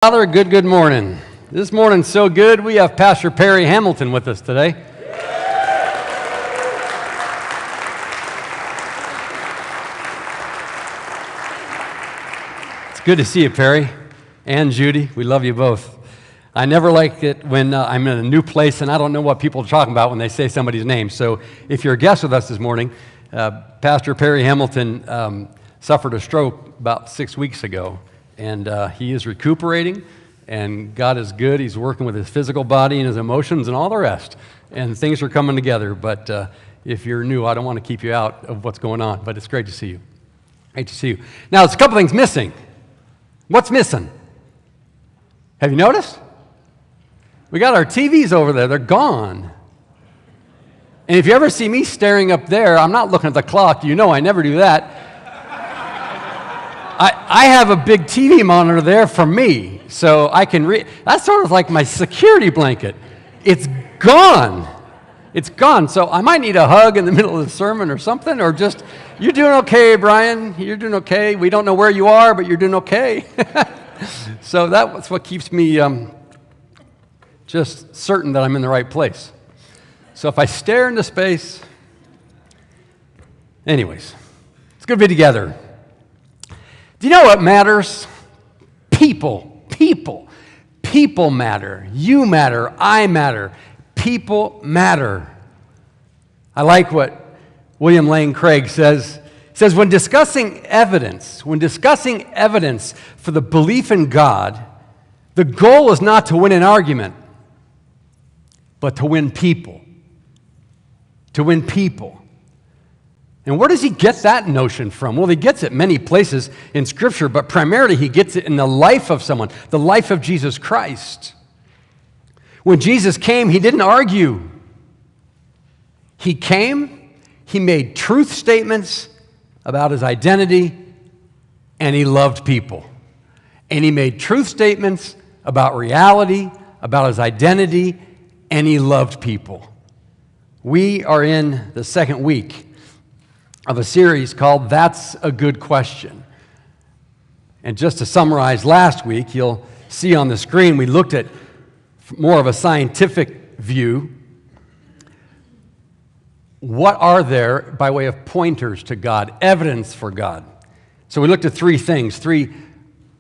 Father, good morning. This morning's so good, we have Pastor Perry Hamilton with us today. It's good to see you, Perry, and Judy. We love you both. I never like it when I'm in a new place and I don't know what people are talking about when they say somebody's name. So if you're a guest with us this morning, Pastor Perry Hamilton suffered a stroke about 6 weeks ago. And he is recuperating, and God is good. He's working with his physical body and his emotions and all the rest. And things are coming together. But if you're new, I don't want to keep you out of what's going on. But it's great to see you. Great to see you. Now, there's a couple things missing. What's missing? Have you noticed? We got our TVs over there. They're gone. And if you ever see me staring up there, I'm not looking at the clock. You know I never do that. I have a big TV monitor there for me, so I can read. That's sort of like my security blanket. It's gone. It's gone. So I might need a hug in the middle of the sermon or something, or just, you're doing okay, Brian. You're doing okay. We don't know where you are, but you're doing okay. So that's what keeps me just certain that I'm in the right place. So if I stare into space, anyways, it's good to be together. Do you know what matters? People. People matter. You matter. I matter. People matter. I like what William Lane Craig says. He says, when discussing evidence for the belief in God, the goal is not to win an argument, but to win people. To win people. And where does he get that notion from? Well, he gets it many places in Scripture, but primarily he gets it in the life of someone, the life of Jesus Christ. When Jesus came, he didn't argue. He came, he made truth statements about his identity, and he loved people. And he made truth statements about reality, about his identity, and he loved people. We are in the second week of a series called That's a Good Question. And just to summarize last week, you'll see on the screen we looked at more of a scientific view. What are there by way of pointers to God, evidence for God? So we looked at three things, three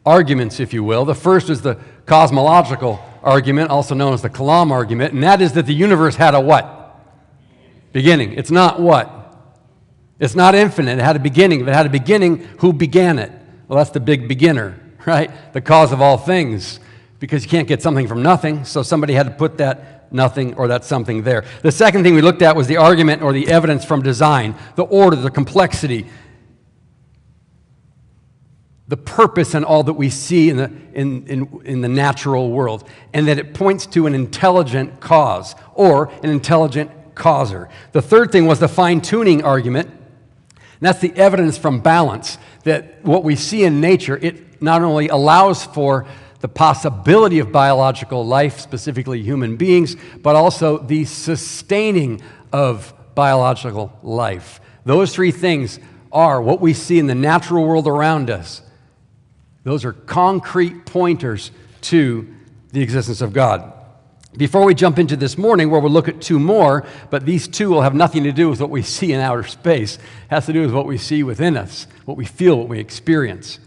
arguments, if you will. The first is the cosmological argument, also known as the Kalam argument, and that is that the universe had a what? Beginning. It's not what? It's not infinite. It had a beginning. If it had a beginning, who began it? Well, that's the big beginner, right? The cause of all things. Because you can't get something from nothing, so somebody had to put that nothing or that something there. The second thing we looked at was the argument or the evidence from design, the order, the complexity, the purpose in all that we see in the natural world, and that it points to an intelligent cause or an intelligent causer. The third thing was the fine-tuning argument. And that's the evidence from balance, that what we see in nature, it not only allows for the possibility of biological life, specifically human beings, but also the sustaining of biological life. Those three things are what we see in the natural world around us. Those are concrete pointers to the existence of God. Before we jump into this morning, where we'll look at two more, but these two will have nothing to do with what we see in outer space. It has to do with what we see within us, what we feel, what we experience.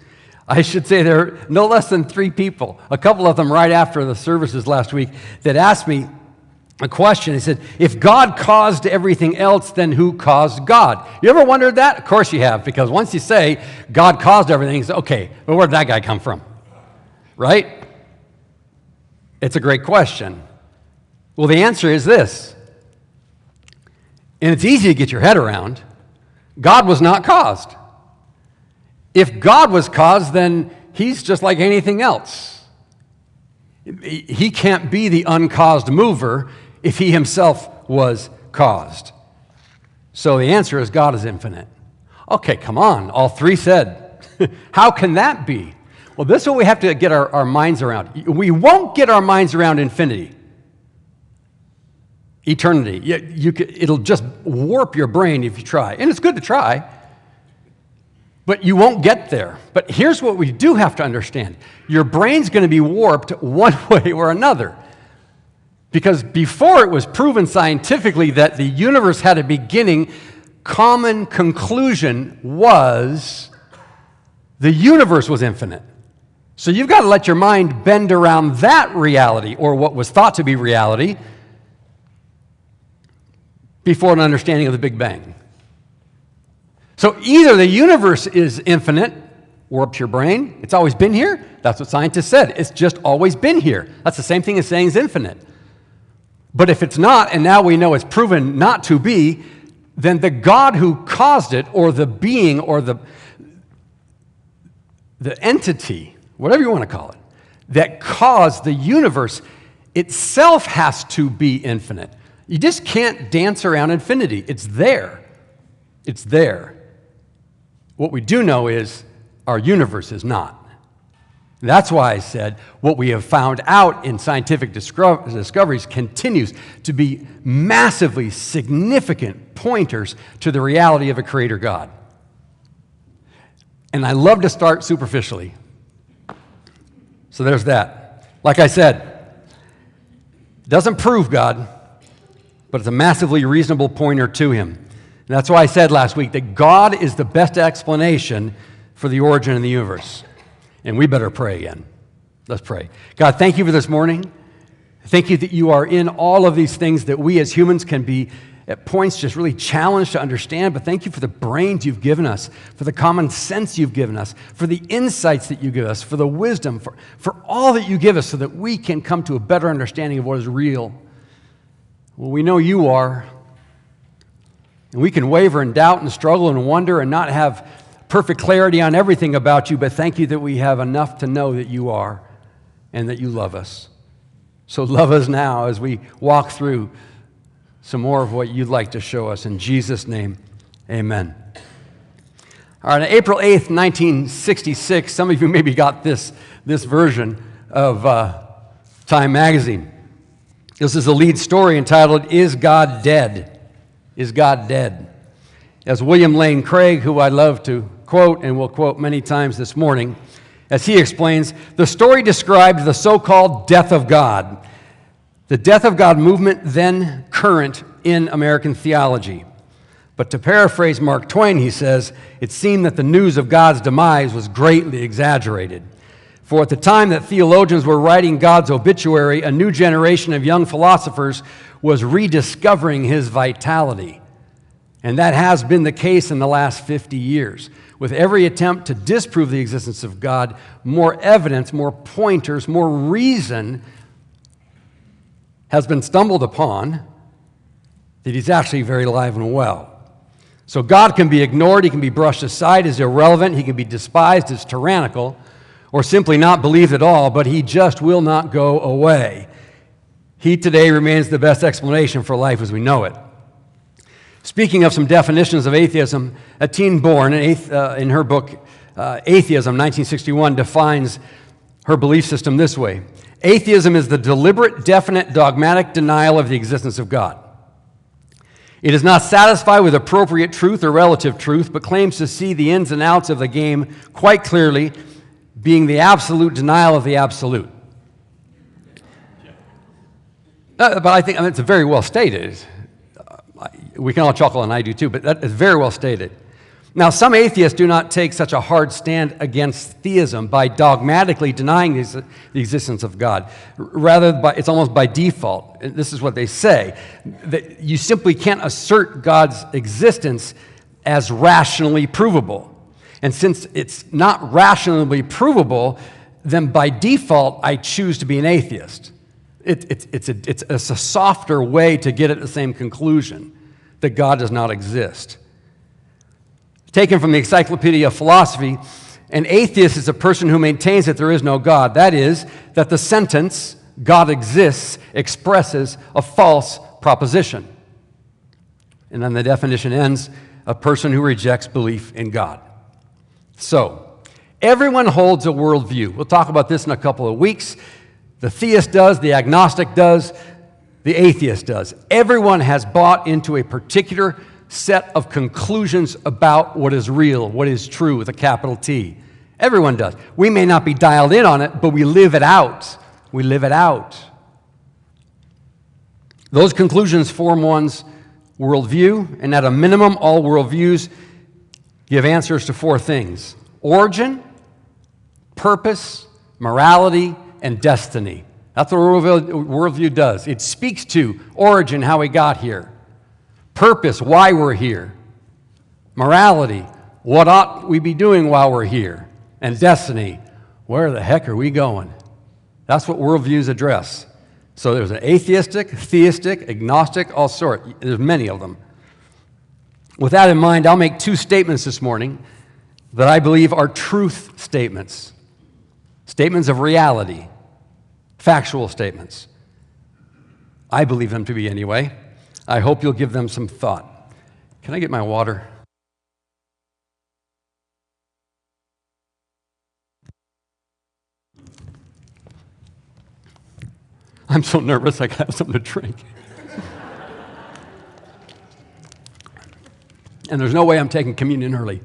I should say there are no less than three people, a couple of them right after the services last week, that asked me a question. He said, if God caused everything else, then who caused God? You ever wondered that? Of course you have, because once you say God caused everything, you say, okay, well, where did that guy come from? Right? It's a great question. Well, the answer is this, and it's easy to get your head around. God was not caused. If God was caused, then he's just like anything else. He can't be the uncaused mover if he himself was caused. So the answer is God is infinite. Okay, come on, all three said. How can that be? Well, this is what we have to get our minds around. We won't get our minds around infinity. Eternity. It'll just warp your brain if you try. And it's good to try. But you won't get there. But here's what we do have to understand. Your brain's going to be warped one way or another. Because before it was proven scientifically that the universe had a beginning, common conclusion was the universe was infinite. So you've got to let your mind bend around that reality, or what was thought to be reality, before an understanding of the Big Bang. So either the universe is infinite, warps your brain, it's always been here. That's what scientists said. It's just always been here. That's the same thing as saying it's infinite. But if it's not, and now we know it's proven not to be, then the God who caused it, or the being, or the entity, whatever you want to call it, that caused the universe itself has to be infinite. You just can't dance around infinity. It's there. It's there. What we do know is our universe is not. That's why I said what we have found out in scientific discoveries continues to be massively significant pointers to the reality of a creator God. And I love to start superficially. So there's that. Like I said, it doesn't prove God, but it's a massively reasonable pointer to him. And that's why I said last week that God is the best explanation for the origin of the universe. And we better pray again. Let's pray. God, thank you for this morning. Thank you that you are in all of these things that we as humans can be at points just really challenged to understand. But thank you for the brains you've given us, for the common sense you've given us, for the insights that you give us, for the wisdom, for all that you give us so that we can come to a better understanding of what is real. Well, we know you are. And we can waver and doubt and struggle and wonder and not have perfect clarity on everything about you, but thank you that we have enough to know that you are and that you love us. So love us now as we walk through some more of what you'd like to show us. In Jesus' name, amen. All right, on April 8th, 1966, some of you maybe got this version of Time magazine. This is a lead story entitled, "Is God Dead? Is God Dead?" As William Lane Craig, who I love to quote and will quote many times this morning, as he explains, the story described the so-called death of God, the death of God movement then current in American theology. But to paraphrase Mark Twain, he says, it seemed that the news of God's demise was greatly exaggerated. For at the time that theologians were writing God's obituary, a new generation of young philosophers was rediscovering his vitality. And that has been the case in the last 50 years. With every attempt to disprove the existence of God, more evidence, more pointers, more reason has been stumbled upon that he's actually very alive and well. So God can be ignored, he can be brushed aside as irrelevant, he can be despised as tyrannical, or simply not believed at all, but he just will not go away. He today remains the best explanation for life as we know it. Speaking of some definitions of atheism, Etienne Born, in her book Atheism, 1961, defines her belief system this way. Atheism is the deliberate, definite, dogmatic denial of the existence of God. It is not satisfied with appropriate truth or relative truth, but claims to see the ins and outs of the game quite clearly, being the absolute denial of the absolute. But I think it's very well stated. We can all chuckle, and I do too, but that is very well stated. Now, some atheists do not take such a hard stand against theism by dogmatically denying the existence of God. Rather, it's almost by default. And this is what they say, that you simply can't assert God's existence as rationally provable. And since it's not rationally provable, then by default, I choose to be an atheist. It's a softer way to get at the same conclusion, that God does not exist. Taken from the Encyclopedia of Philosophy, an atheist is a person who maintains that there is no God. That is, that the sentence, God exists, expresses a false proposition. And then the definition ends, a person who rejects belief in God. So, everyone holds a worldview. We'll talk about this in a couple of weeks. The theist does, the agnostic does, the atheist does. Everyone has bought into a particular set of conclusions about what is real, what is true with a capital T. Everyone does. We may not be dialed in on it, but we live it out. We live it out. Those conclusions form one's worldview, and at a minimum, all worldviews give answers to four things: origin, purpose, morality, and destiny. That's what worldview does. It speaks to origin, how we got here; purpose, why we're here; morality, what ought we be doing while we're here; and destiny, where the heck are we going? That's what worldviews address. So there's an atheistic, theistic, agnostic, all sorts. There's many of them. With that in mind, I'll make two statements this morning that I believe are truth statements. Statements of reality. Factual statements. I believe them to be anyway. I hope you'll give them some thought. Can I get my water? I'm so nervous I gotta have something to drink. And there's no way I'm taking communion early.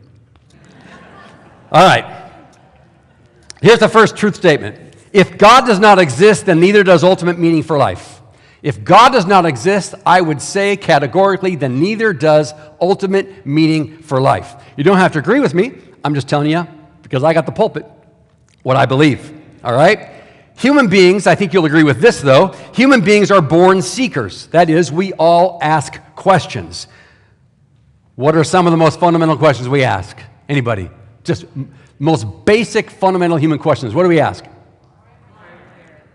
All right. Here's the first truth statement. If God does not exist, then neither does ultimate meaning for life. If God does not exist, I would say categorically, then neither does ultimate meaning for life. You don't have to agree with me. I'm just telling you, because I got the pulpit, what I believe. All right? Human beings, I think you'll agree with this though, human beings are born seekers. That is, we all ask questions. What are some of the most fundamental questions we ask? Anybody? Just most basic fundamental human questions. What do we ask?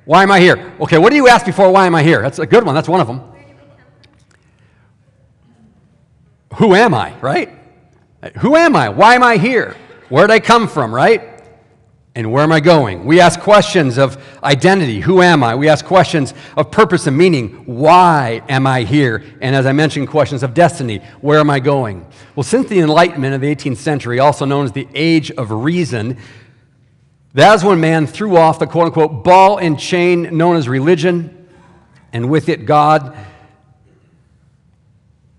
Why am I here? Okay, what do you ask before why am I here? That's a good one. That's one of them. Who am I, right? Who am I? Why am I here? Where did I come from, right? And where am I going? We ask questions of identity. Who am I? We ask questions of purpose and meaning. Why am I here? And as I mentioned, questions of destiny. Where am I going? Well, since the Enlightenment of the 18th century, also known as the Age of Reason, that is when man threw off the quote-unquote ball and chain known as religion, and with it God.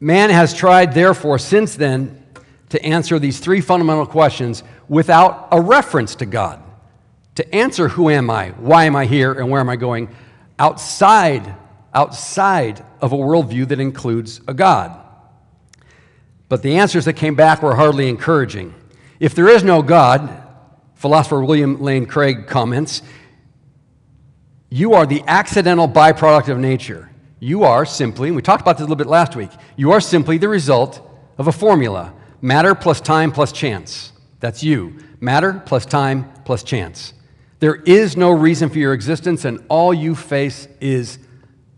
Man has tried, therefore, since then, to answer these three fundamental questions without a reference to God. To answer who am I, why am I here, and where am I going outside of a worldview that includes a God. But the answers that came back were hardly encouraging. If there is no God, philosopher William Lane Craig comments, you are the accidental byproduct of nature. You are simply, and we talked about this a little bit last week, you are simply the result of a formula. Matter plus time plus chance. That's you. Matter plus time plus chance. There is no reason for your existence, and all you face is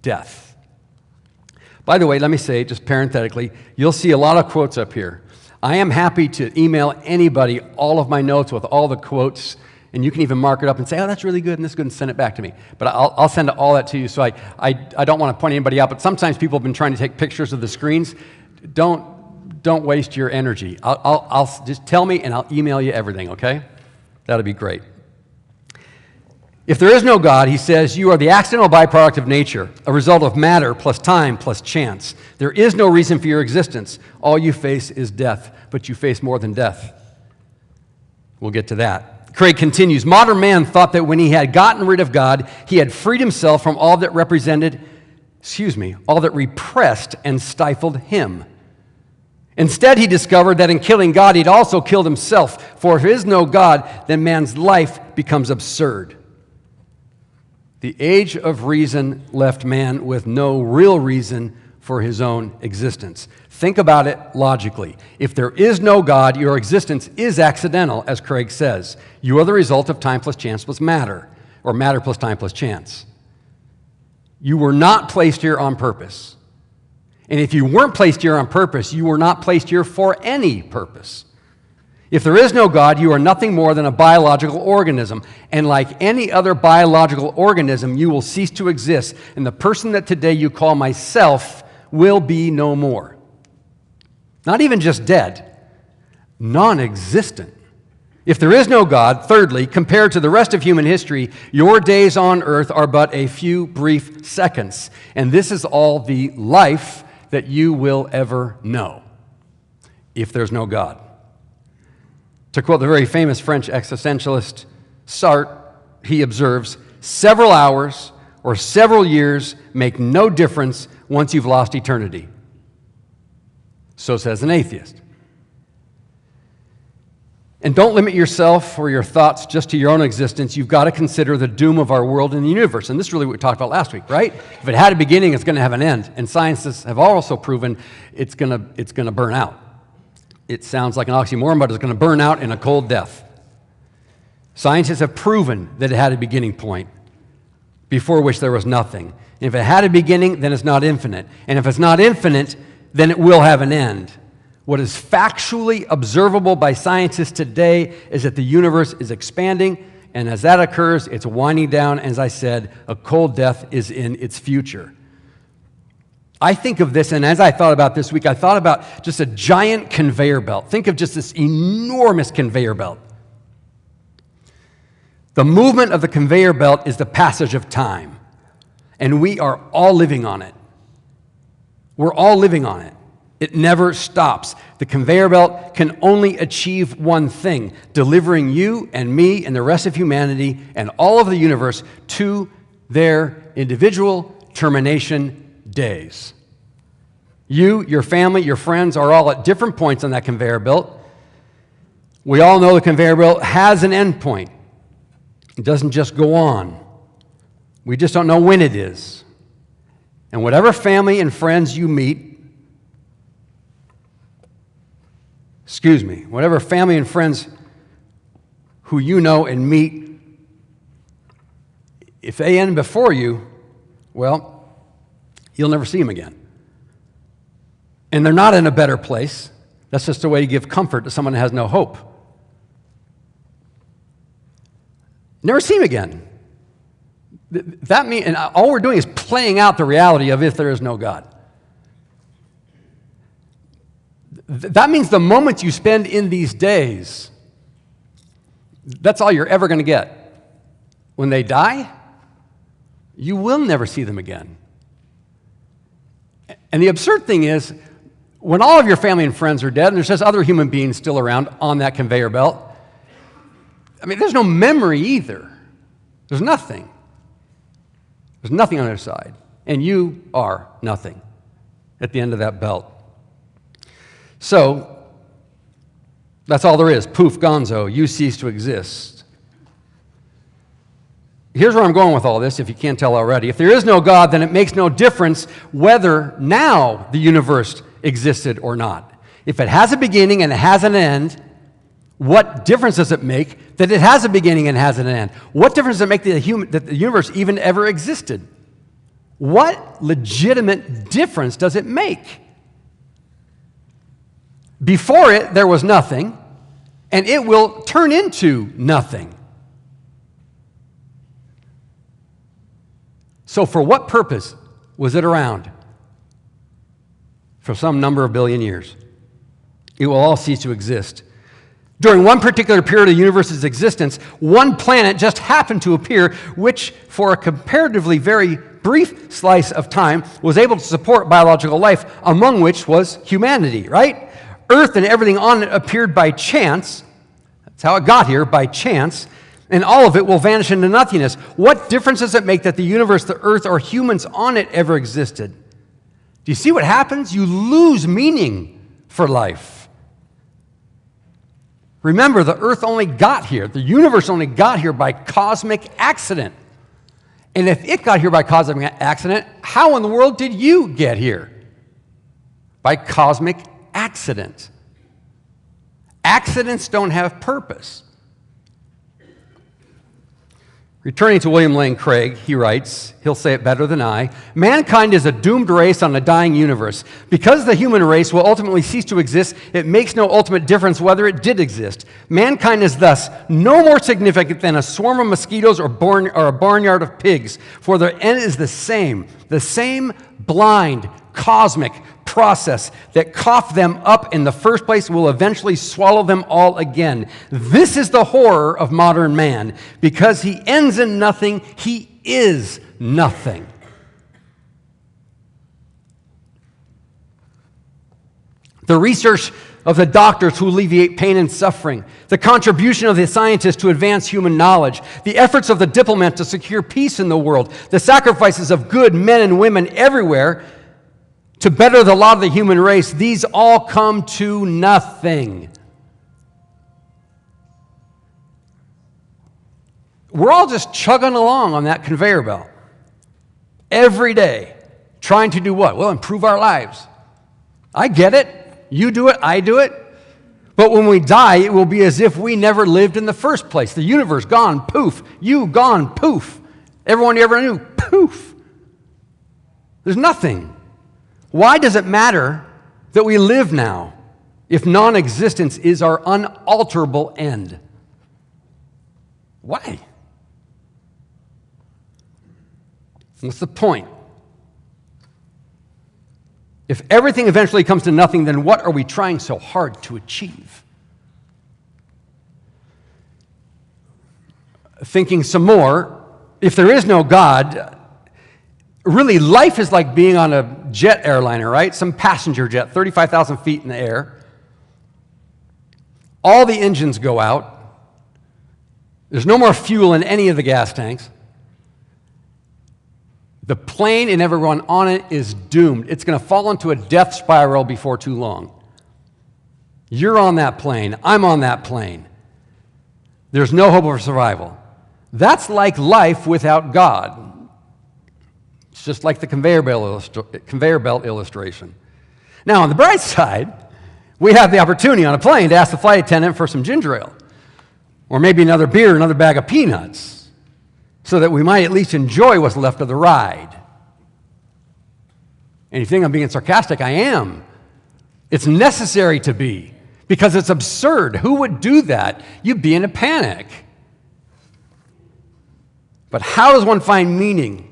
death. By the way, let me say, just parenthetically, you'll see a lot of quotes up here. I am happy to email anybody all of my notes with all the quotes, and you can even mark it up and say, oh, that's really good, and this is good, and send it back to me. But I'll send all that to you, so I don't want to point anybody out, but sometimes people have been trying to take pictures of the screens. Don't waste your energy. I'll just tell me, and I'll email you everything, okay? That'll be great. If there is no God, he says, you are the accidental byproduct of nature, a result of matter plus time plus chance. There is no reason for your existence. All you face is death, but you face more than death. We'll get to that. Craig continues, modern man thought that when he had gotten rid of God, he had freed himself from all that all that repressed and stifled him. Instead, he discovered that in killing God, he'd also killed himself. For if there is no God, then man's life becomes absurd. The age of reason left man with no real reason for his own existence. Think about it logically. If there is no God, your existence is accidental, as Craig says. You are the result of time plus chance plus matter, or matter plus time plus chance. You were not placed here on purpose. And if you weren't placed here on purpose, you were not placed here for any purpose. If there is no God, you are nothing more than a biological organism. And like any other biological organism, you will cease to exist. And the person that today you call myself will be no more. Not even just dead, non-existent. If there is no God, thirdly, compared to the rest of human history, your days on earth are but a few brief seconds. And this is all the life that you will ever know. if there's no God. To quote the very famous French existentialist Sartre, he observes, several hours or several years make no difference once you've lost eternity. So says an atheist. And don't limit yourself or your thoughts just to your own existence. You've got to consider the doom of our world and the universe. And this is really what we talked about last week, right? If it had a beginning, it's going to have an end. And scientists have also proven it's going to burn out. It sounds like an oxymoron, but it's going to burn out in a cold death. Scientists have proven that it had a beginning point before which there was nothing. And if it had a beginning, then it's not infinite. And if it's not infinite, then it will have an end. What is factually observable by scientists today is that the universe is expanding, and as that occurs, it's winding down. As I said, a cold death is in its future. I think of this, and as I thought about this week, I thought about just a giant conveyor belt. Think of just this enormous conveyor belt. The movement of the conveyor belt is the passage of time, and we are all living on it. We're all living on it. It never stops. The conveyor belt can only achieve one thing, delivering you and me and the rest of humanity and all of the universe to their individual termination days. You, your family, your friends are all at different points on that conveyor belt. We all know the conveyor belt has an end point. It doesn't just go on. We just don't know when it is. And whatever family and friends you meet, whatever family and friends who you know and meet, if they end before you, well, you'll never see them again. And they're not in a better place. That's just a way to give comfort to someone who has no hope. Never see them again. That means, and all we're doing is playing out the reality of if there is no God. That means the moments you spend in these days, that's all you're ever going to get. When they die, you will never see them again. And the absurd thing is, when all of your family and friends are dead, and there's just other human beings still around on that conveyor belt, I mean, there's no memory either. There's nothing. There's nothing on the other side. And you are nothing at the end of that belt. So, that's all there is. Poof, gonzo, you cease to exist. Here's where I'm going with all this, if you can't tell already. If there is no God, then it makes no difference whether now the universe existed or not. If it has a beginning and it has an end, what difference does it make that it has a beginning and has an end? What difference does it make that the universe even ever existed? What legitimate difference does it make? Before it, there was nothing, and it will turn into nothing. So for what purpose was it around? For some number of billion years. It will all cease to exist. During one particular period of the universe's existence, one planet just happened to appear, which for a comparatively very brief slice of time was able to support biological life, among which was humanity, right? Earth and everything on it appeared by chance. That's how it got here, by chance. And all of it will vanish into nothingness. What difference does it make that the universe, the earth, or humans on it ever existed? Do you see what happens? You lose meaning for life. Remember, the earth only got here, the universe only got here by cosmic accident. And if it got here by cosmic accident, how in the world did you get here? By cosmic accident. Accidents don't have purpose. Returning to William Lane Craig, he writes, he'll say it better than I, mankind is a doomed race on a dying universe. Because the human race will ultimately cease to exist, it makes no ultimate difference whether it did exist. Mankind is thus no more significant than a swarm of mosquitoes or a barnyard of pigs, for their end is the same blind, cosmic process that coughed them up in the first place will eventually swallow them all again. This is the horror of modern man. Because he ends in nothing, he is nothing. The research of the doctors who alleviate pain and suffering, the contribution of the scientists to advance human knowledge, the efforts of the diplomat to secure peace in the world, the sacrifices of good men and women everywhere to better the lot of the human race, these all come to nothing. We're all just chugging along on that conveyor belt every day, trying to do what? Well, improve our lives. I get it. You do it. I do it. But when we die, it will be as if we never lived in the first place. The universe gone, poof. You gone, poof. Everyone you ever knew, poof. There's nothing. Why does it matter that we live now if non-existence is our unalterable end? Why? What's the point? If everything eventually comes to nothing, then what are we trying so hard to achieve? Thinking some more, if there is no God, really life is like being on a jet airliner, right? Some passenger jet, 35,000 feet in the air. All the engines go out. There's no more fuel in any of the gas tanks. The plane and everyone on it is doomed. It's going to fall into a death spiral before too long. You're on that plane. I'm on that plane. There's no hope of survival. That's like life without God. It's just like the conveyor belt illustration. Now, on the bright side, we have the opportunity on a plane to ask the flight attendant for some ginger ale, or maybe another beer, another bag of peanuts, so that we might at least enjoy what's left of the ride. And you think I'm being sarcastic? I am. It's necessary to be, because it's absurd. Who would do that? You'd be in a panic. But how does one find meaning?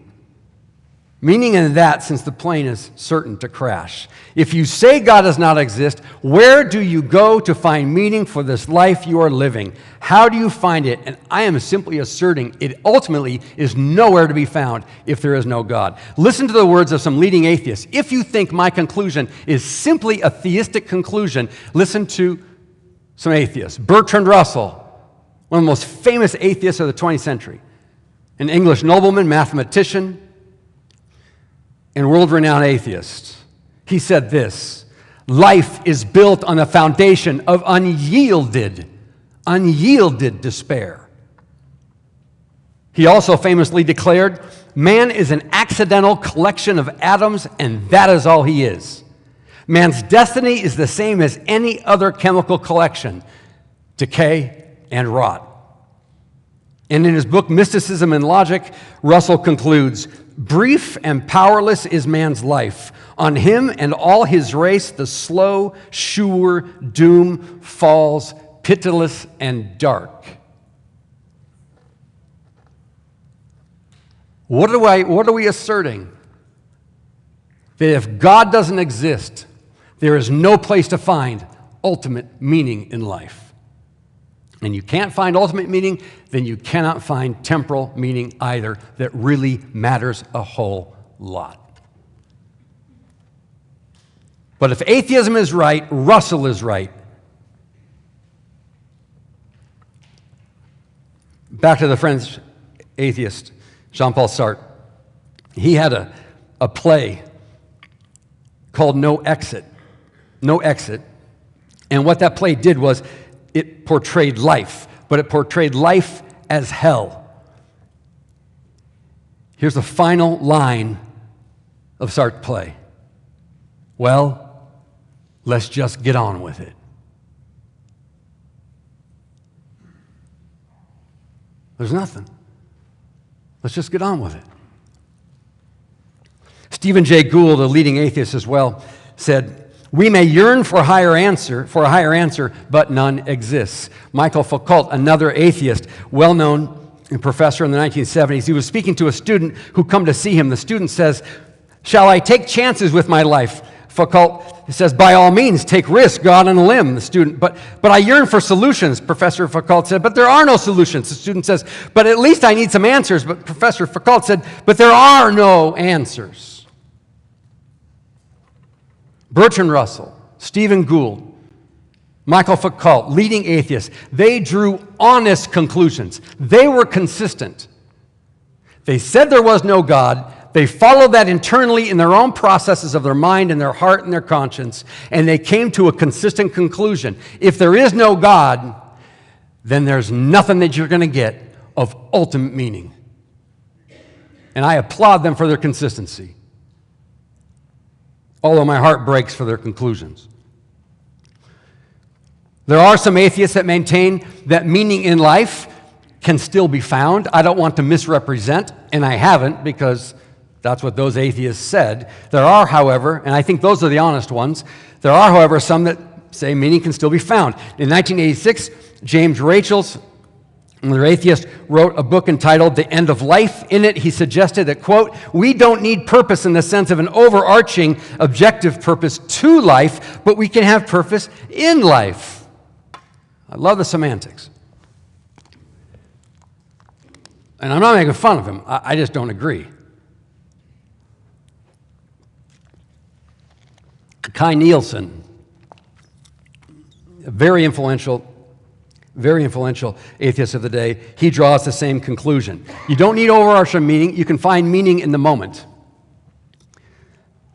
Meaning in that, since the plane is certain to crash. If you say God does not exist, where do you go to find meaning for this life you are living? How do you find it? And I am simply asserting it ultimately is nowhere to be found if there is no God. Listen to the words of some leading atheists. If you think my conclusion is simply a theistic conclusion, listen to some atheists. Bertrand Russell, one of the most famous atheists of the 20th century, an English nobleman, mathematician, and world-renowned atheist. He said this: life is built on a foundation of unyielded despair. He also famously declared, man is an accidental collection of atoms, and that is all he is. Man's destiny is the same as any other chemical collection: decay and rot. And in his book, Mysticism and Logic, Russell concludes, brief and powerless is man's life. On him and all his race, the slow, sure doom falls, pitiless and dark. What are we asserting? That if God doesn't exist, there is no place to find ultimate meaning in life. And you can't find ultimate meaning, then you cannot find temporal meaning either that really matters a whole lot. But if atheism is right, Russell is right. Back to the French atheist, Jean-Paul Sartre. He had a play called No Exit. No Exit. And what that play did was it portrayed life, but it portrayed life as hell. Here's the final line of Sartre's play. Well, let's just get on with it. There's nothing. Let's just get on with it. Stephen Jay Gould, a leading atheist as well, said, we may yearn for a higher answer, but none exists. Michael Foucault, another atheist, well-known professor in the 1970s, he was speaking to a student who come to see him. The student says, shall I take chances with my life? Foucault says, by all means, take risks, go out on a limb. The student, but I yearn for solutions. Professor Foucault said, but there are no solutions. The student says, but at least I need some answers. But Professor Foucault said, but there are no answers. Bertrand Russell, Stephen Gould, Michael Foucault, leading atheists, they drew honest conclusions. They were consistent. They said there was no God. They followed that internally in their own processes of their mind and their heart and their conscience, and they came to a consistent conclusion. If there is no God, then there's nothing that you're going to get of ultimate meaning. And I applaud them for their consistency, although my heart breaks for their conclusions. There are some atheists that maintain that meaning in life can still be found. I don't want to misrepresent, and I haven't, because that's what those atheists said. There are, however, and I think those are the honest ones, there are, however, some that say meaning can still be found. In 1986, James Rachels, another atheist, wrote a book entitled The End of Life. In it, he suggested that, quote, we don't need purpose in the sense of an overarching objective purpose to life, but we can have purpose in life. I love the semantics. And I'm not making fun of him. I just don't agree. Kai Nielsen, a very influential atheist of the day, he draws the same conclusion. You don't need overarching meaning. You can find meaning in the moment.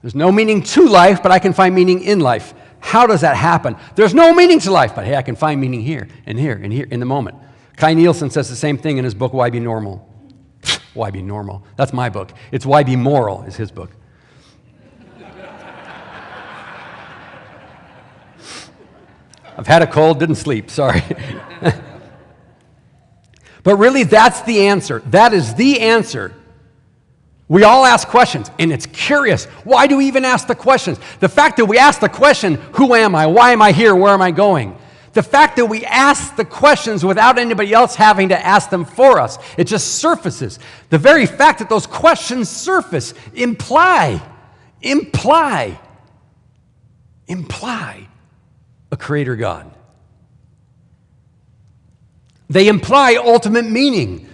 There's no meaning to life, but I can find meaning in life. How does that happen? There's no meaning to life, but hey, I can find meaning here and here and here in the moment. Kai Nielsen says the same thing in his book, Why Be Normal? Why Be Normal? That's my book. It's Why Be Moral is his book. I've had a cold, didn't sleep, sorry. But really, that's the answer. That is the answer. We all ask questions, and it's curious. Why do we even ask the questions? The fact that we ask the question, who am I? Why am I here? Where am I going? The fact that we ask the questions without anybody else having to ask them for us, it just surfaces. The very fact that those questions surface imply a creator God. They imply ultimate meaning.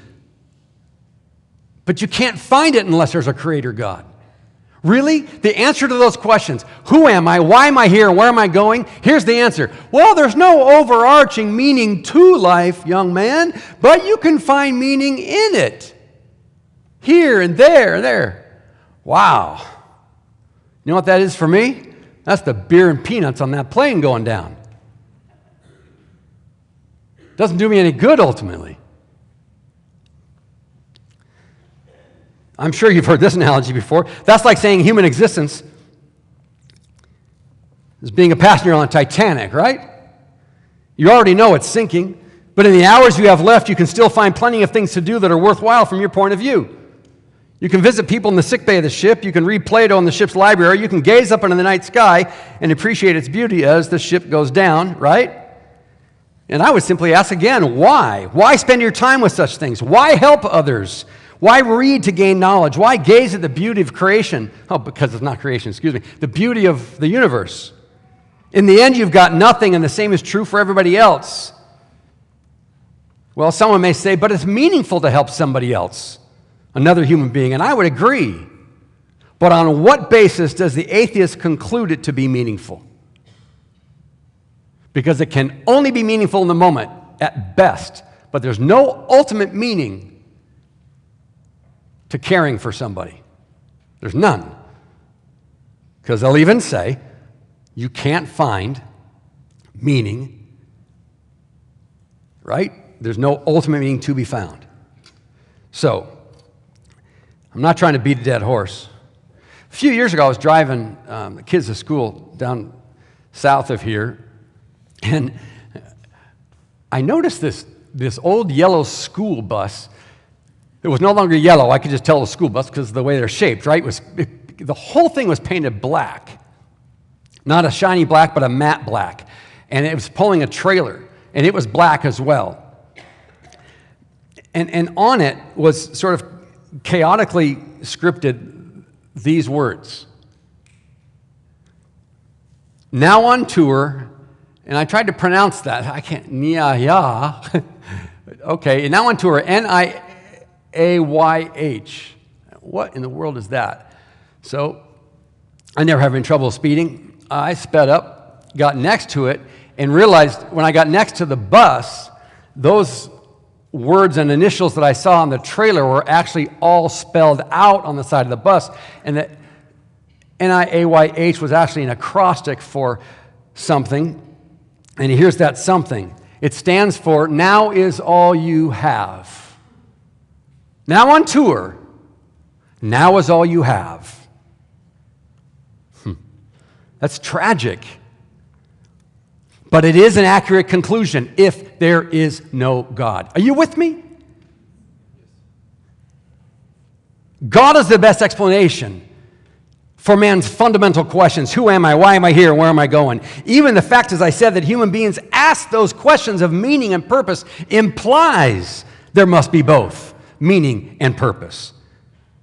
But you can't find it unless there's a creator God. Really? The answer to those questions, who am I, why am I here, where am I going? Here's the answer. Well, there's no overarching meaning to life, young man, but you can find meaning in it. Here and there and there. Wow. You know what that is for me? That's the beer and peanuts on that plane going down. Doesn't do me any good ultimately. I'm sure you've heard this analogy before. That's like saying human existence is being a passenger on a Titanic, right? You already know it's sinking, but in the hours you have left, you can still find plenty of things to do that are worthwhile from your point of view. You can visit people in the sickbay of the ship. You can read Plato in the ship's library. You can gaze up into the night sky and appreciate its beauty as the ship goes down, right? And I would simply ask again, why? Why spend your time with such things? Why help others? Why read to gain knowledge? Why gaze at the beauty of creation? Oh, because it's not creation, excuse me. The beauty of the universe. In the end, you've got nothing, and the same is true for everybody else. Well, someone may say, but it's meaningful to help somebody else, another human being, and I would agree. But on what basis does the atheist conclude it to be meaningful? Because it can only be meaningful in the moment, at best, but there's no ultimate meaning to caring for somebody. There's none. Because they'll even say, you can't find meaning, right? There's no ultimate meaning to be found. So, I'm not trying to beat a dead horse. A few years ago, I was driving the kids to school down south of here, and I noticed this old yellow school bus. It was no longer yellow. I could just tell the school bus because of the way they're shaped, right? The whole thing was painted black. Not a shiny black, but a matte black. And it was pulling a trailer, and it was black as well. And on it was sort of chaotically scripted these words. Now on tour, and I tried to pronounce that. I can't, Nia. Okay, and now on tour, N-I-A-Y-H. What in the world is that? So I never have any trouble speeding. I sped up, got next to it, and realized when I got next to the bus, those words and initials that I saw on the trailer were actually all spelled out on the side of the bus, and that NIAYH was actually an acrostic for something, and here's that something. It stands for Now Is All You Have. Now on tour, now is all you have. That's tragic. But it is an accurate conclusion if there is no God. Are you with me? God is the best explanation for man's fundamental questions. Who am I? Why am I here? Where am I going? Even the fact, as I said, that human beings ask those questions of meaning and purpose implies there must be both meaning and purpose.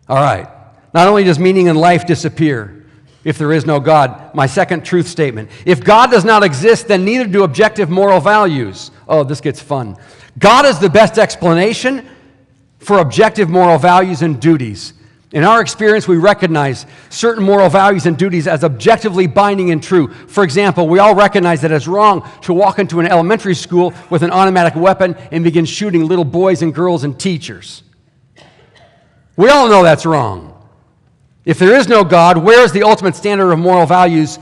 All right. Not only does meaning in life disappear if there is no God, my second truth statement. If God does not exist, then neither do objective moral values. Oh, this gets fun. God is the best explanation for objective moral values and duties. In our experience, we recognize certain moral values and duties as objectively binding and true. For example, we all recognize that it's wrong to walk into an elementary school with an automatic weapon and begin shooting little boys and girls and teachers. We all know that's wrong. If there is no God, where is the ultimate standard of moral values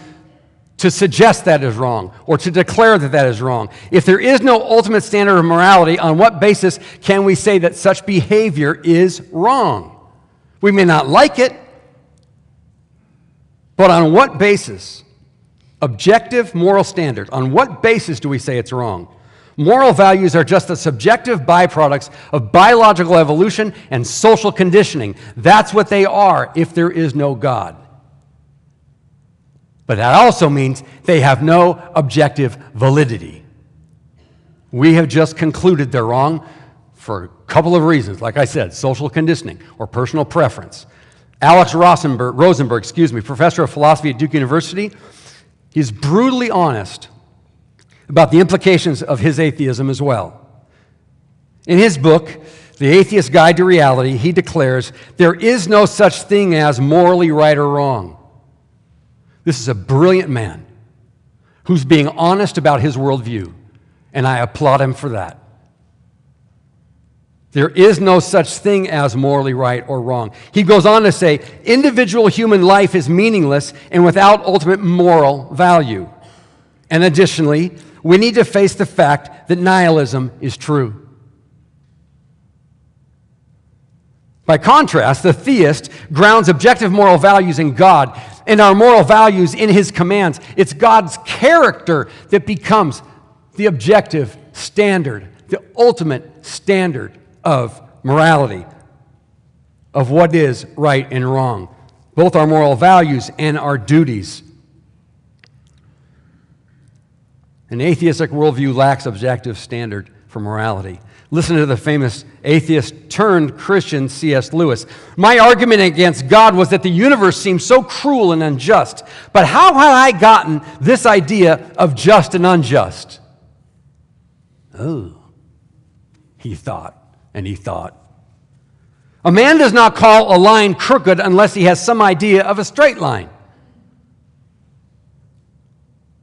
to suggest that is wrong or to declare that that is wrong? If there is no ultimate standard of morality, on what basis can we say that such behavior is wrong? We may not like it, but on what basis? Objective moral standard. On what basis do we say it's wrong? Moral values are just the subjective byproducts of biological evolution and social conditioning. That's what they are if there is no God. But that also means they have no objective validity. We have just concluded they're wrong for a couple of reasons. Like I said, social conditioning or personal preference. Alex Rosenberg, professor of philosophy at Duke University, he's brutally honest about the implications of his atheism as well. In his book, The Atheist's Guide to Reality, he declares, there is no such thing as morally right or wrong. This is a brilliant man who's being honest about his worldview, and I applaud him for that. There is no such thing as morally right or wrong. He goes on to say, individual human life is meaningless and without ultimate moral value. And additionally, we need to face the fact that nihilism is true. By contrast, the theist grounds objective moral values in God and our moral values in His commands. It's God's character that becomes the objective standard, the ultimate standard of morality, of what is right and wrong, both our moral values and our duties. An atheistic worldview lacks objective standard for morality. Listen to the famous atheist-turned-Christian C.S. Lewis. My argument against God was that the universe seemed so cruel and unjust. But how had I gotten this idea of just and unjust? Oh, he thought, and he thought. A man does not call a line crooked unless he has some idea of a straight line.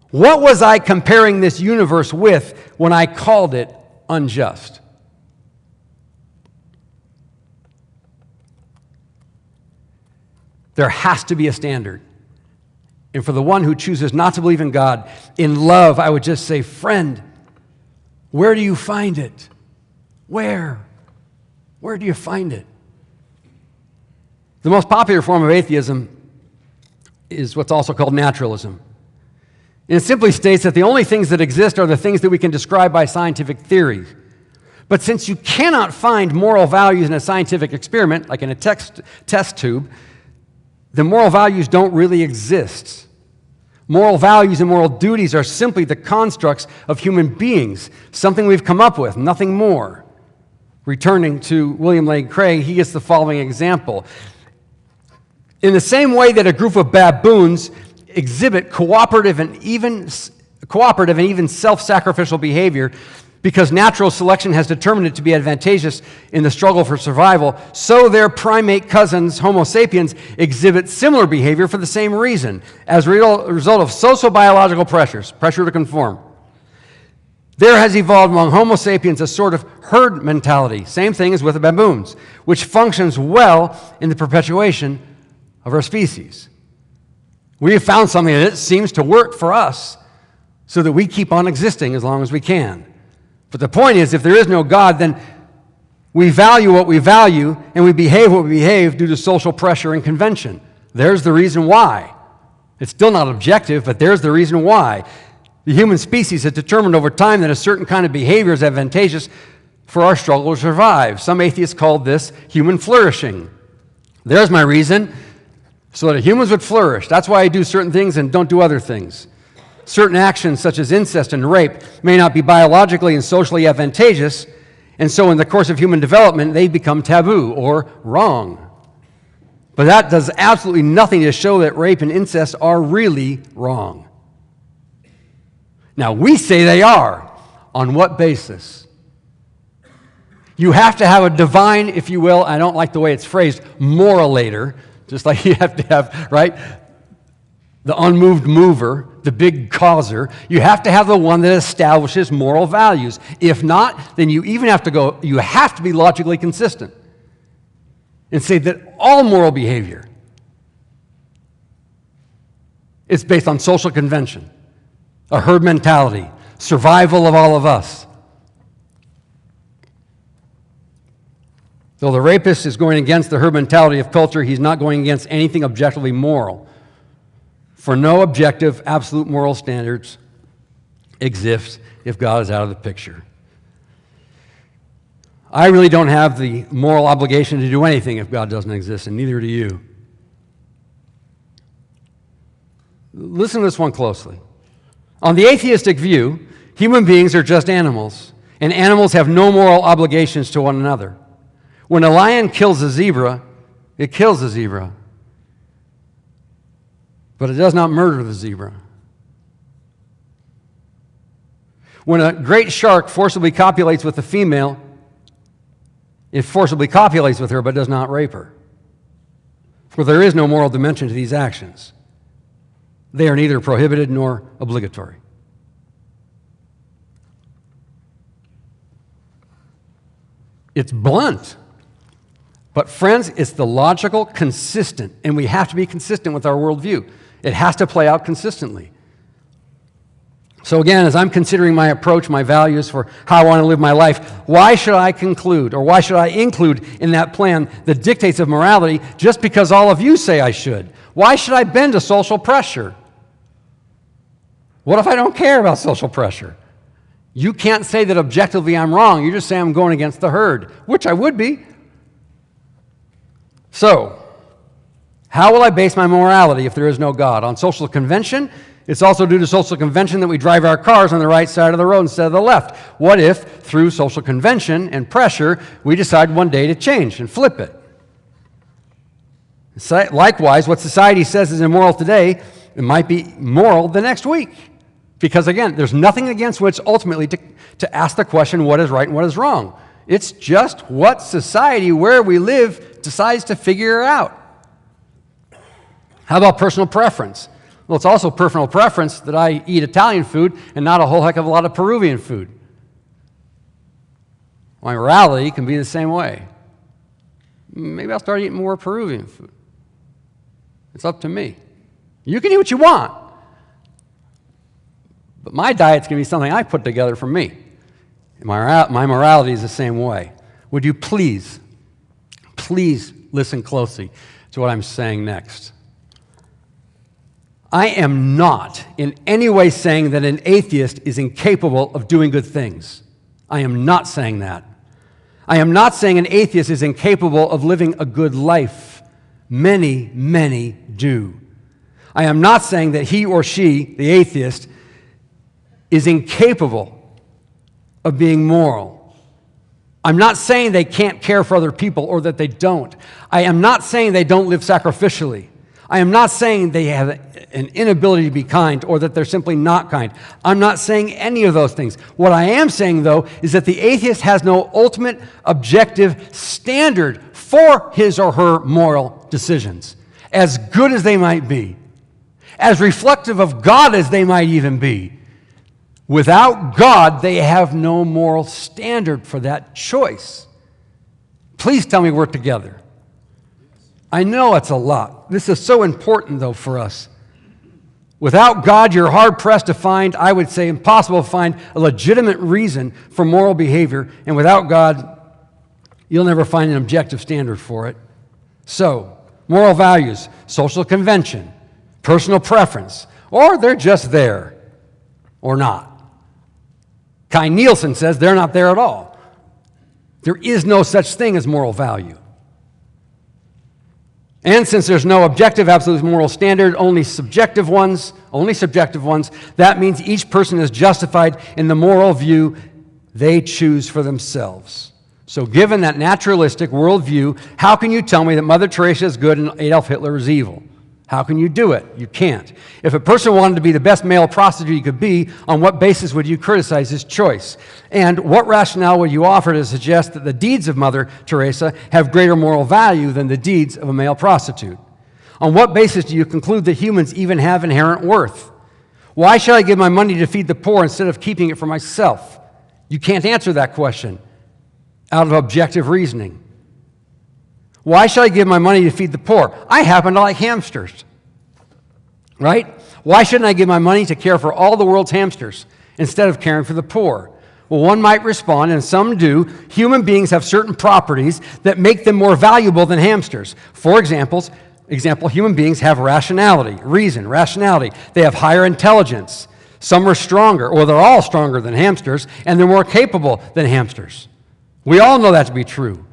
What was I comparing this universe with when I called it unjust? There has to be a standard. And for the one who chooses not to believe in God, in love, I would just say, friend, where do you find it? Where? Where do you find it? The most popular form of atheism is what's also called naturalism. And it simply states that the only things that exist are the things that we can describe by scientific theory. But since you cannot find moral values in a scientific experiment, like in a test tube, the moral values don't really exist. Moral values and moral duties are simply the constructs of human beings, something we've come up with, nothing more. Returning to William Lane Craig, he gets the following example. In the same way that a group of baboons exhibit cooperative and even self-sacrificial behavior because natural selection has determined it to be advantageous in the struggle for survival, so their primate cousins, Homo sapiens, exhibit similar behavior for the same reason, as a result of social-biological pressures, pressure to conform. There has evolved among Homo sapiens a sort of herd mentality, same thing as with the baboons, which functions well in the perpetuation of our species. We have found something that seems to work for us so that we keep on existing as long as we can. But the point is, if there is no God, then we value what we value and we behave what we behave due to social pressure and convention. There's the reason why. It's still not objective, but there's the reason why. The human species has determined over time that a certain kind of behavior is advantageous for our struggle to survive. Some atheists call this human flourishing. There's my reason, so that humans would flourish. That's why I do certain things and don't do other things. Certain actions, such as incest and rape, may not be biologically and socially advantageous, and so in the course of human development, they become taboo or wrong. But that does absolutely nothing to show that rape and incest are really wrong. Now, we say they are. On what basis? You have to have a divine, if you will, I don't like the way it's phrased, moralator, just like you have to have, right, the unmoved mover, the big causer. You have to have the one that establishes moral values. If not, then you have to be logically consistent and say that all moral behavior is based on social convention, a herd mentality, survival of all of us. Though the rapist is going against the herd mentality of culture, he's not going against anything objectively moral. For no objective, absolute moral standards exist if God is out of the picture. I really don't have the moral obligation to do anything if God doesn't exist, and neither do you. Listen to this one closely. On the atheistic view, human beings are just animals, and animals have no moral obligations to one another. When a lion kills a zebra, it kills a zebra, but it does not murder the zebra. When a great shark forcibly copulates with a female, it forcibly copulates with her but does not rape her. For there is no moral dimension to these actions. They are neither prohibited nor obligatory. It's blunt. But friends, it's the logical, consistent, and we have to be consistent with our worldview. It has to play out consistently. So again, as I'm considering my approach, my values for how I want to live my life, why should I conclude, or why should I include in that plan the dictates of morality just because all of you say I should? Why should I bend to social pressure? What if I don't care about social pressure? You can't say that objectively I'm wrong. You just say I'm going against the herd, which I would be. So, how will I base my morality if there is no God? On social convention? It's also due to social convention that we drive our cars on the right side of the road instead of the left. What if, through social convention and pressure, we decide one day to change and flip it? Likewise, what society says is immoral today, it might be moral the next week. Because again, there's nothing against which ultimately to ask the question, what is right and what is wrong? It's just what society, where we live, decides to figure out. How about personal preference? Well, it's also personal preference that I eat Italian food and not a whole heck of a lot of Peruvian food. My morality can be the same way. Maybe I'll start eating more Peruvian food. It's up to me. You can eat what you want. But my diet's going to be something I put together for me. My morality is the same way. Would you please listen closely to what I'm saying next. I am not in any way saying that an atheist is incapable of doing good things. I am not saying that. I am not saying an atheist is incapable of living a good life. Many, many do. I am not saying that he or she, the atheist, is incapable of being moral. I'm not saying they can't care for other people or that they don't. I am not saying they don't live sacrificially. I am not saying they have an inability to be kind or that they're simply not kind. I'm not saying any of those things. What I am saying, though, is that the atheist has no ultimate objective standard for his or her moral decisions, as good as they might be, as reflective of God as they might even be. Without God, they have no moral standard for that choice. Please tell me we're together. I know it's a lot. This is so important, though, for us. Without God, you're hard-pressed to find, I would say impossible to find, a legitimate reason for moral behavior. And without God, you'll never find an objective standard for it. So, moral values, social convention, personal preference, or they're just there, or not. Kai Nielsen says they're not there at all. There is no such thing as moral value. And since there's no objective, absolute moral standard, only subjective ones, that means each person is justified in the moral view they choose for themselves. So given that naturalistic worldview, how can you tell me that Mother Teresa is good and Adolf Hitler is evil? How can you do it? You can't. If a person wanted to be the best male prostitute he could be, on what basis would you criticize his choice? And what rationale would you offer to suggest that the deeds of Mother Teresa have greater moral value than the deeds of a male prostitute? On what basis do you conclude that humans even have inherent worth? Why should I give my money to feed the poor instead of keeping it for myself? You can't answer that question out of objective reasoning. Why should I give my money to feed the poor? I happen to like hamsters, right? Why shouldn't I give my money to care for all the world's hamsters instead of caring for the poor? Well, one might respond, and some do, human beings have certain properties that make them more valuable than hamsters. For example, human beings have rationality, reason, rationality. They have higher intelligence. Some are stronger, or they're all stronger than hamsters, and they're more capable than hamsters. We all know that to be true.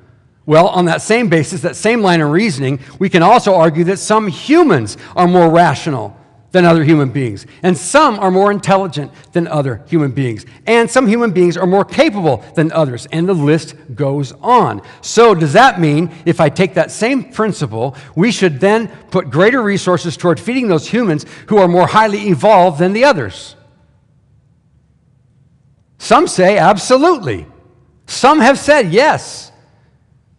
Well, on that same basis, that same line of reasoning, we can also argue that some humans are more rational than other human beings, and some are more intelligent than other human beings, and some human beings are more capable than others, and the list goes on. So does that mean, if I take that same principle, we should then put greater resources toward feeding those humans who are more highly evolved than the others? Some say absolutely. Some have said yes.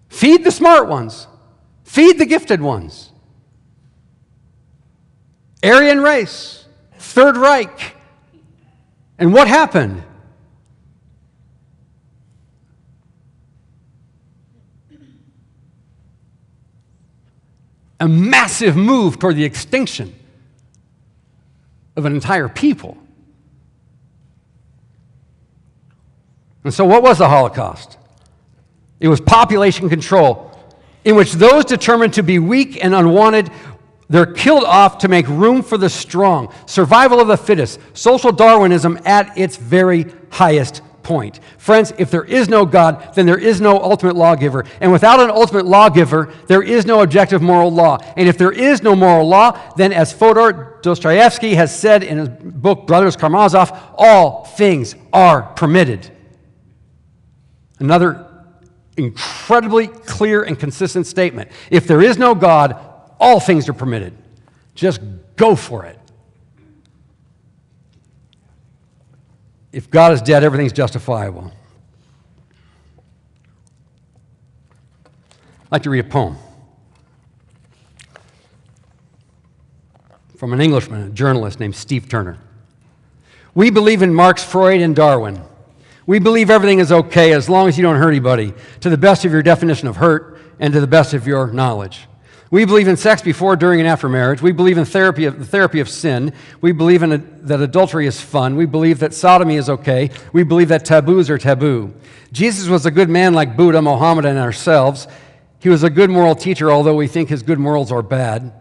Feed the smart ones. Feed the gifted ones. Aryan race, Third Reich. And what happened? A massive move toward the extinction of an entire people. And so what was the Holocaust? It was population control, in which those determined to be weak and unwanted, they're killed off to make room for the strong. Survival of the fittest. Social Darwinism at its very highest point. Friends, if there is no God, then there is no ultimate lawgiver. And without an ultimate lawgiver, there is no objective moral law. And if there is no moral law, then as Fyodor Dostoevsky has said in his book, Brothers Karamazov, all things are permitted. Another incredibly clear and consistent statement. If there is no God, all things are permitted. Just go for it. If God is dead, everything's justifiable. I'd like to read a poem from an Englishman, a journalist named Steve Turner. We believe in Marx, Freud, and Darwin. We believe everything is okay as long as you don't hurt anybody, to the best of your definition of hurt and to the best of your knowledge. We believe in sex before, during, and after marriage. We believe in the therapy of sin. We believe that adultery is fun. We believe that sodomy is okay. We believe that taboos are taboo. Jesus was a good man like Buddha, Mohammed, and ourselves. He was a good moral teacher, although we think his good morals are bad.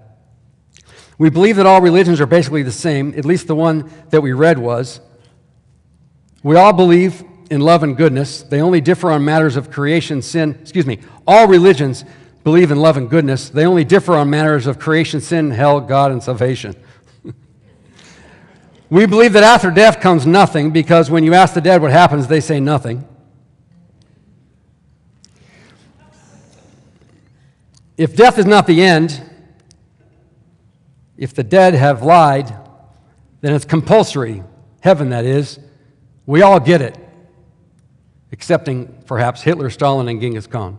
We believe that all religions are basically the same, at least the one that we read was. We all believe in love and goodness. They only differ on matters of creation, sin. All religions believe in love and goodness. They only differ on matters of creation, sin, hell, God, and salvation. We believe that after death comes nothing, because when you ask the dead what happens, they say nothing. If death is not the end, if the dead have lied, then it's compulsory. Heaven, that is. We all get it, excepting perhaps Hitler, Stalin, and Genghis Khan.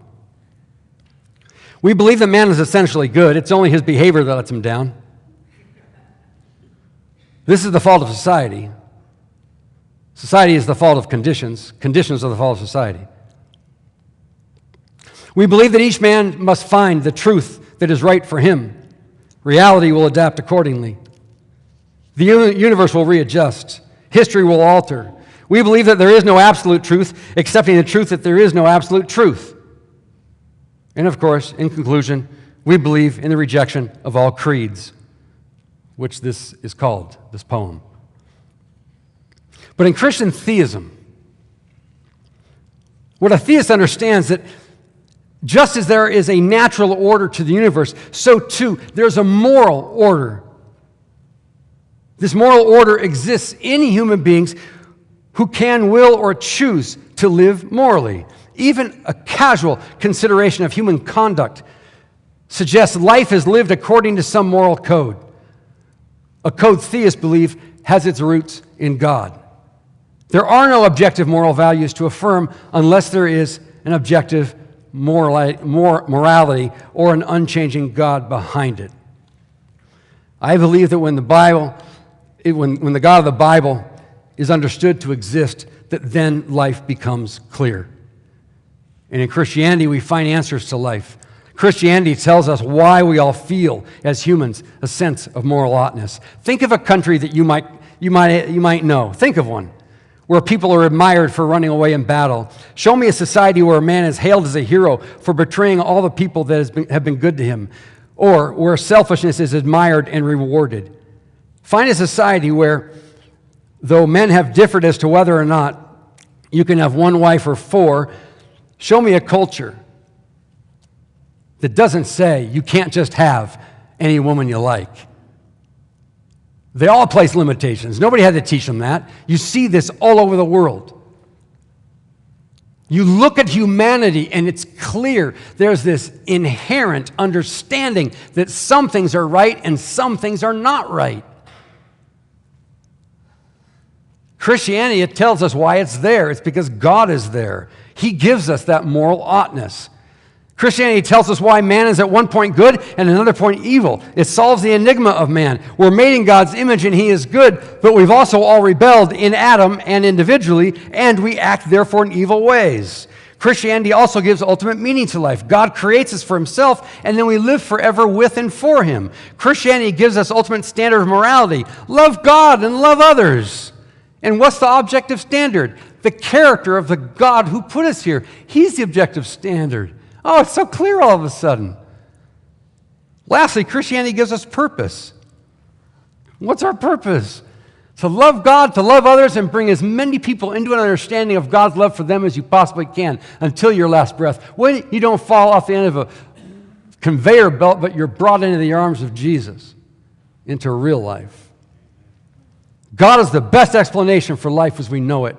We believe that man is essentially good. It's only his behavior that lets him down. This is the fault of society. Society is the fault of conditions. Conditions are the fault of society. We believe that each man must find the truth that is right for him. Reality will adapt accordingly. The universe will readjust. History will alter. We believe that there is no absolute truth, accepting the truth that there is no absolute truth. And of course, in conclusion, we believe in the rejection of all creeds, which this is called, this poem. But in Christian theism, what a theist understands that just as there is a natural order to the universe, so too there's a moral order. This moral order exists in human beings who can, will, or choose to live morally. Even a casual consideration of human conduct suggests life is lived according to some moral code. A code theists believe has its roots in God. There are no objective moral values to affirm unless there is an objective morality or an unchanging God behind it. I believe that when the God of the Bible is understood to exist, that then life becomes clear. And in Christianity, we find answers to life. Christianity tells us why we all feel, as humans, a sense of moral oughtness. Think of a country that you might know. Think of one where people are admired for running away in battle. Show me a society where a man is hailed as a hero for betraying all the people that have been good to him, or where selfishness is admired and rewarded. Find a society where, though men have differed as to whether or not you can have one wife or four, show me a culture that doesn't say you can't just have any woman you like. They all place limitations. Nobody had to teach them that. You see this all over the world. You look at humanity and it's clear there's this inherent understanding that some things are right and some things are not right. Christianity, it tells us why it's there. It's because God is there. He gives us that moral oughtness. Christianity tells us why man is at one point good and another point evil. It solves the enigma of man. We're made in God's image and he is good, but we've also all rebelled in Adam and individually, and we act therefore in evil ways. Christianity also gives ultimate meaning to life. God creates us for himself, and then we live forever with and for him. Christianity gives us ultimate standard of morality. Love God and love others. And what's the objective standard? The character of the God who put us here. He's the objective standard. Oh, it's so clear all of a sudden. Lastly, Christianity gives us purpose. What's our purpose? To love God, to love others, and bring as many people into an understanding of God's love for them as you possibly can until your last breath. When you don't fall off the end of a conveyor belt, but you're brought into the arms of Jesus, into real life. God is the best explanation for life as we know it.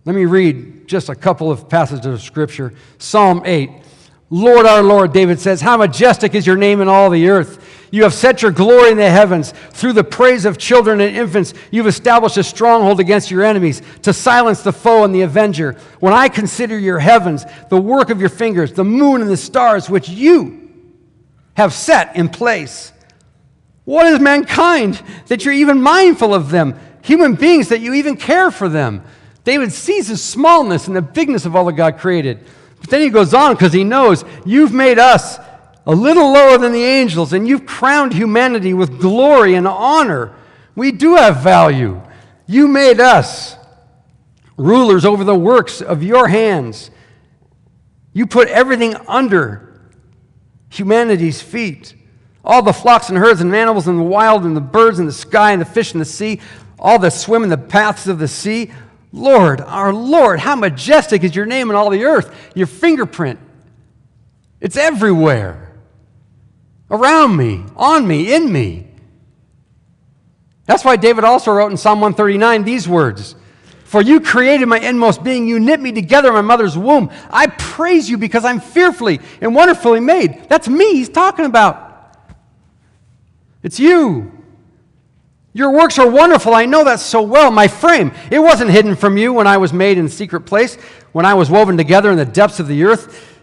Let me read just a couple of passages of Scripture. Psalm 8. Lord, our Lord, David says, how majestic is your name in all the earth. You have set your glory in the heavens. Through the praise of children and infants, you've established a stronghold against your enemies to silence the foe and the avenger. When I consider your heavens, the work of your fingers, the moon and the stars, which you have set in place. What is mankind that you're even mindful of them? Human beings that you even care for them. David sees the smallness and the bigness of all that God created. But then he goes on because he knows you've made us a little lower than the angels and you've crowned humanity with glory and honor. We do have value. You made us rulers over the works of your hands. You put everything under humanity's feet. All the flocks and herds and animals and the wild and the birds and the sky and the fish in the sea, all that swim in the paths of the sea. Lord, our Lord, how majestic is your name in all the earth. Your fingerprint, it's everywhere. Around me, on me, in me. That's why David also wrote in Psalm 139 these words. For you created my inmost being. You knit me together in my mother's womb. I praise you because I'm fearfully and wonderfully made. That's me he's talking about. It's you. Your works are wonderful. I know that so well. My frame, it wasn't hidden from you when I was made in a secret place, when I was woven together in the depths of the earth.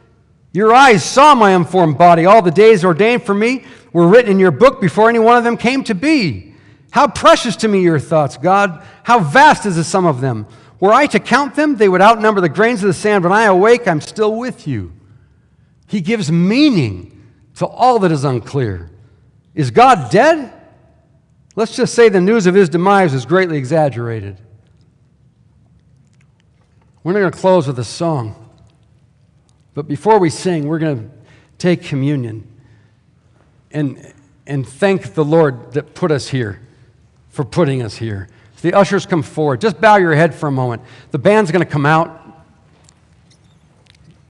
Your eyes saw my unformed body. All the days ordained for me were written in your book before any one of them came to be. How precious to me your thoughts, God. How vast is the sum of them. Were I to count them, they would outnumber the grains of the sand. When I awake, I'm still with you. He gives meaning to all that is unclear. Is God dead? Let's just say the news of his demise is greatly exaggerated. We're not going to close with a song. But before we sing, we're going to take communion and thank the Lord that put us here, for putting us here. If the ushers come forward, just bow your head for a moment. The band's going to come out.